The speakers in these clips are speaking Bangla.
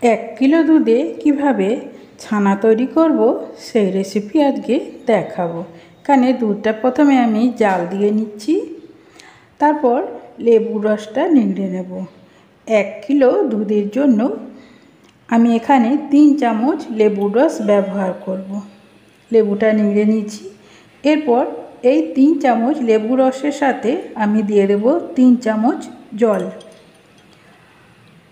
1 কিলো দুধে কিভাবে ছানা তৈরি করব সেই রেসিপি আজকে দেখাবো। এখানে দুধটা প্রথমে আমি জাল দিয়ে নিচ্ছি, তারপর লেবুর রসটা নিংড়ে নেব। 1 কিলো দুধের জন্য আমি এখানে 3 চামচ লেবুর রস ব্যবহার করব। লেবুটা নিংড়ে নিচ্ছি। এরপর এই 3 চামচ লেবু রসের সাথে আমি দিয়ে দেব 3 চামচ জল।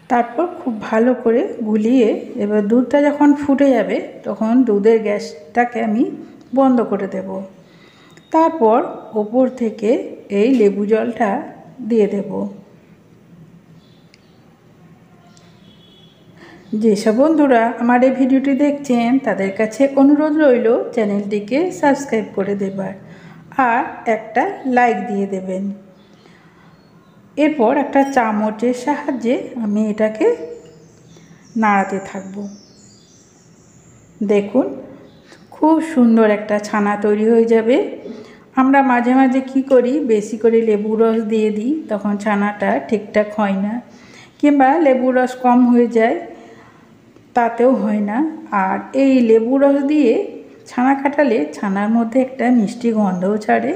তারপর খুব ভালো করে গুলিয়ে এবার দুধটা যখন ফুটে যাবে তখন দুধের গ্যাসটাকে আমি বন্ধ করে দেব। তারপর ওপর থেকে এই লেবু জলটা দিয়ে দেব। যেসব বন্ধুরা আমার এই ভিডিওটি দেখছেন তাদের কাছে অনুরোধ রইল চ্যানেলটিকে সাবস্ক্রাইব করে দেবার আর একটা লাইক দিয়ে দেবেন। এরপর একটা চামচের সাহায্যে আমি এটাকে নাড়াতে থাকব। দেখুন খুব সুন্দর একটা ছানা তৈরি হয়ে যাবে। আমরা মাঝে মাঝে কি করি, বেশি করে লেবুর রস দিয়ে দিই, তখন ছানাটা ঠিকঠাক হয় না, কিংবা লেবুর রস কম হয়ে যায়, তাতেও হয় না। আর এই লেবুর রস দিয়ে ছানা কাটালে ছানার মধ্যে একটা মিষ্টি গন্ধও ছাড়ে,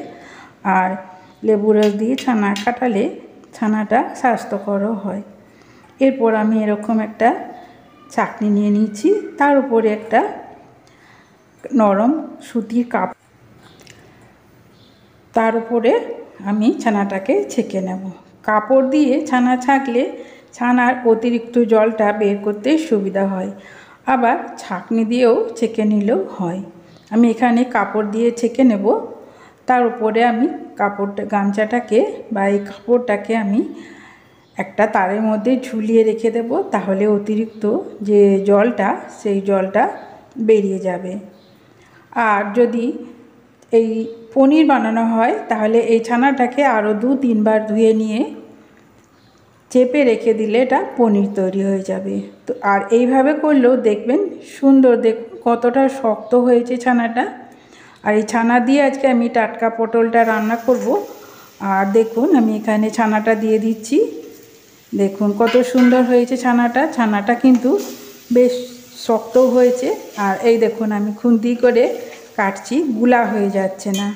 আর লেবুর রস দিয়ে ছানা কাটালে ছানাটা স্বাস্থ্যকরও হয়। এরপর আমি এরকম একটা চাকনি নিয়ে নিচ্ছি, তার উপরে একটা নরম সুতির তার উপরে আমি ছানাটাকে ছেঁকে নেব। কাপড় দিয়ে ছানা ছাঁকলে ছানার অতিরিক্ত জলটা বের করতে সুবিধা হয়, আবার ছাঁকনি দিয়েও ছেঁকে নিলেও হয়। আমি এখানে কাপড় দিয়ে ছেঁকে নেব। তার উপরে আমি গামছাটাকে বা এই কাপড়টাকে আমি একটা তারের মধ্যে ঝুলিয়ে রেখে দেব, তাহলে অতিরিক্ত যে জলটা সেই জলটা বেরিয়ে যাবে। আর যদি এই পনির বানানো হয় তাহলে এই ছানাটাকে আরও 2-3 বার ধুয়ে নিয়ে চেপে রেখে দিলে এটা পনির তৈরি হয়ে যাবে। তো আর এইভাবে করলেও দেখবেন সুন্দর, দেখুন কতটা শক্ত হয়েছে ছানাটা। আর এই ছানা দিয়ে আজকে আমি টাটকা পটলটা রান্না করব। আর দেখুন আমি এখানে ছানাটা দিয়ে দিচ্ছি। দেখুন কত সুন্দর হয়েছে ছানাটা। ছানাটা কিন্তু বেশ শক্ত হয়েছে। আর এই দেখুন আমি খুন্তি করে কাটছি, গুলা হয়ে যাচ্ছে না।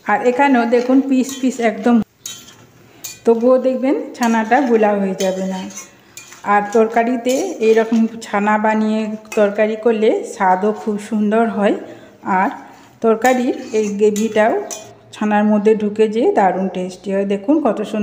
আর এখানেও দেখুন পিস পিস একদম, তবুও দেখবেন ছানাটা গুলা হয়ে যাবে না। আর তরকারিতে এইরকম ছানা বানিয়ে তরকারি করলে স্বাদও খুব সুন্দর হয়। আর তরকারির এই গ্রেভিটাও ছানার মধ্যে ঢুকে যেয়ে দারুণ টেস্টি হয়। দেখুন কত সুন্দর।